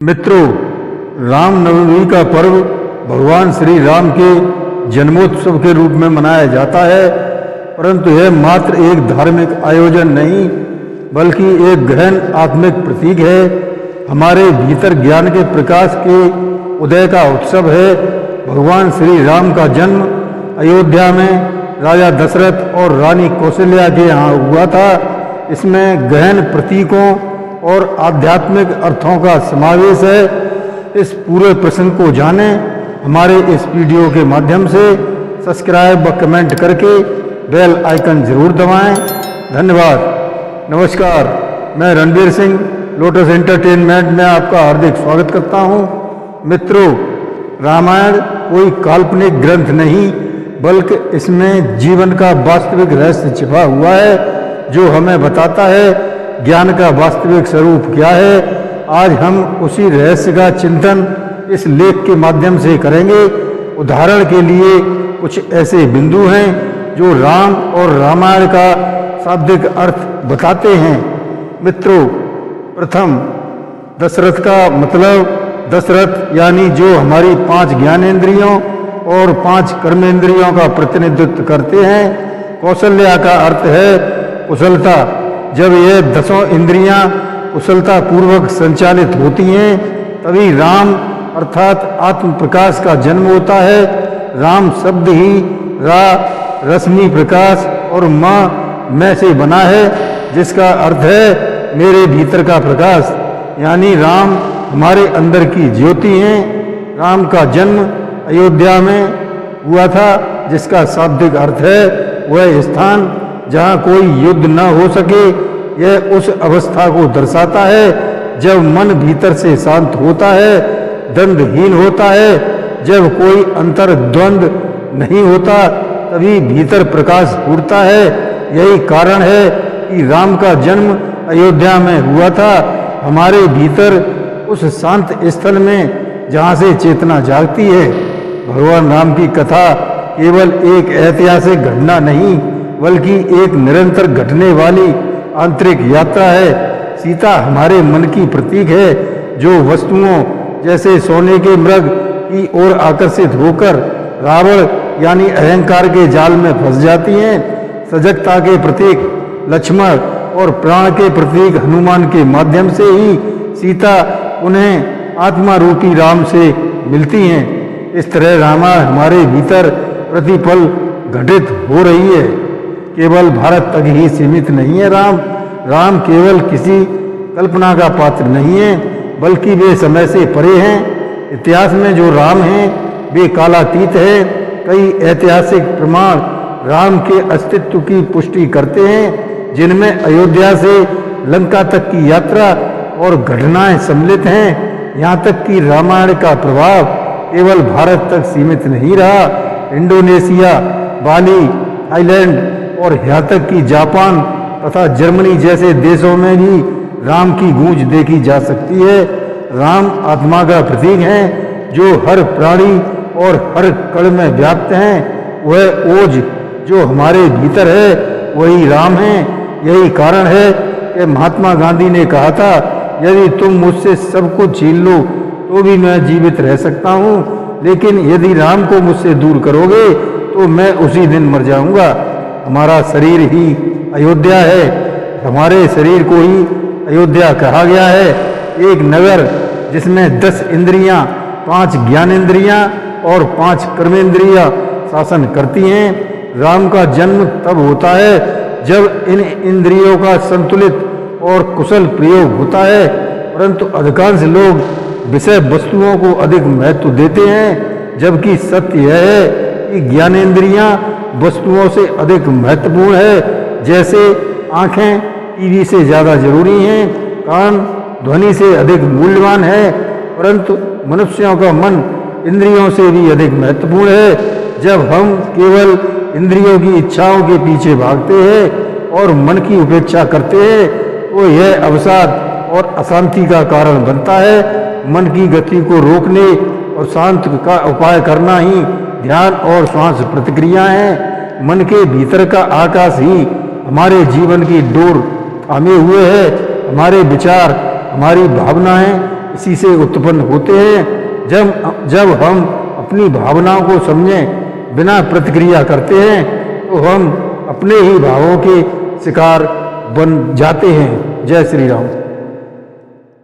मित्रों, रामनवमी का पर्व भगवान श्री राम के जन्मोत्सव के रूप में मनाया जाता है, परंतु यह मात्र एक धार्मिक आयोजन नहीं बल्कि एक गहन आत्मिक प्रतीक है। हमारे भीतर ज्ञान के प्रकाश के उदय का उत्सव है। भगवान श्री राम का जन्म अयोध्या में राजा दशरथ और रानी कौशल्या के यहाँ हुआ था। इसमें गहन प्रतीकों और आध्यात्मिक अर्थों का समावेश है। इस पूरे प्रसंग को जानें हमारे इस वीडियो के माध्यम से। सब्सक्राइब व कमेंट करके बेल आइकन जरूर दबाएं। धन्यवाद। नमस्कार, मैं रणबीर सिंह लोटस एंटरटेनमेंट में आपका हार्दिक स्वागत करता हूं। मित्रों, रामायण कोई काल्पनिक ग्रंथ नहीं बल्कि इसमें जीवन का वास्तविक रहस्य छिपा हुआ है, जो हमें बताता है ज्ञान का वास्तविक स्वरूप क्या है। आज हम उसी रहस्य का चिंतन इस लेख के माध्यम से करेंगे। उदाहरण के लिए कुछ ऐसे बिंदु हैं जो राम और रामायण का शाब्दिक अर्थ बताते हैं। मित्रों, प्रथम, दशरथ का मतलब दशरथ यानी जो हमारी 5 ज्ञानेंद्रियों और 5 कर्मेंद्रियों का प्रतिनिधित्व करते हैं। कौशल्या का अर्थ है कुशलता। जब ये 10 इंद्रियां कुशलता पूर्वक संचालित होती हैं तभी राम अर्थात आत्म प्रकाश का जन्म होता है। राम शब्द ही रा, रश्मि, प्रकाश और मैं से बना है, जिसका अर्थ है मेरे भीतर का प्रकाश। यानी राम हमारे अंदर की ज्योति हैं। राम का जन्म अयोध्या में हुआ था, जिसका शाब्दिक अर्थ है वह स्थान जहाँ कोई युद्ध न हो सके। यह उस अवस्था को दर्शाता है जब मन भीतर से शांत होता है, द्वंद्वहीन होता है। जब कोई अंतर्द्वंद नहीं होता तभी भीतर प्रकाश फूटता है। यही कारण है कि राम का जन्म अयोध्या में हुआ था, हमारे भीतर उस शांत स्थल में जहाँ से चेतना जागती है। भगवान राम की कथा केवल एक ऐतिहासिक घटना नहीं बल्कि एक निरंतर घटने वाली आंतरिक यात्रा है। सीता हमारे मन की प्रतीक है, जो वस्तुओं जैसे सोने के मृग की ओर आकर्षित होकर रावण यानी अहंकार के जाल में फंस जाती हैं। सजगता के प्रतीक लक्ष्मण और प्राण के प्रतीक हनुमान के माध्यम से ही सीता उन्हें आत्मा रूपी राम से मिलती हैं। इस तरह रामायण हमारे भीतर प्रतिपल घटित हो रही है। केवल भारत तक ही सीमित नहीं है। राम केवल किसी कल्पना का पात्र नहीं है बल्कि वे समय से परे हैं। इतिहास में जो राम हैं वे कालातीत है। कई ऐतिहासिक प्रमाण राम के अस्तित्व की पुष्टि करते हैं, जिनमें अयोध्या से लंका तक की यात्रा और घटनाएं सम्मिलित हैं। यहाँ तक कि रामायण का प्रभाव केवल भारत तक सीमित नहीं रहा। इंडोनेशिया, बाली, थाईलैंड और यहाँ तक कि जापान तथा जर्मनी जैसे देशों में भी राम की गूंज देखी जा सकती है। राम आत्मा का प्रतीक है, जो हर प्राणी और हर कण में व्याप्त हैं। वह ओज जो हमारे भीतर है वही राम है। यही कारण है कि महात्मा गांधी ने कहा था, यदि तुम मुझसे सब कुछ छीन लो तो भी मैं जीवित रह सकता हूँ, लेकिन यदि राम को मुझसे दूर करोगे तो मैं उसी दिन मर जाऊंगा। हमारा शरीर ही अयोध्या है। हमारे शरीर को ही अयोध्या कहा गया है, एक नगर जिसमें 10 इंद्रियां, 5 ज्ञानेंद्रियां और 5 कर्मेंद्रियां शासन करती हैं। राम का जन्म तब होता है जब इन इंद्रियों का संतुलित और कुशल प्रयोग होता है, परंतु अधिकांश लोग विषय वस्तुओं को अधिक महत्व देते हैं, जबकि सत्य यह है कि ज्ञानेंद्रियां वस्तुओं से अधिक महत्वपूर्ण है। जैसे आंखें टीवी से ज़्यादा जरूरी हैं, कान ध्वनि से अधिक मूल्यवान है, परंतु मनुष्यों का मन इंद्रियों से भी अधिक महत्वपूर्ण है। जब हम केवल इंद्रियों की इच्छाओं के पीछे भागते हैं और मन की उपेक्षा करते हैं तो यह अवसाद और अशांति का कारण बनता है। मन की गति को रोकने और शांत का उपाय करना ही ध्यान और श्वास प्रतिक्रिया है। मन के भीतर का आकाश ही हमारे जीवन की डोर थामे हुए है। हमारे विचार, हमारी भावनाएं इसी से उत्पन्न होते हैं। जब हम अपनी भावनाओं को समझें बिना प्रतिक्रिया करते हैं तो हम अपने ही भावों के शिकार बन जाते हैं। जय श्री राम।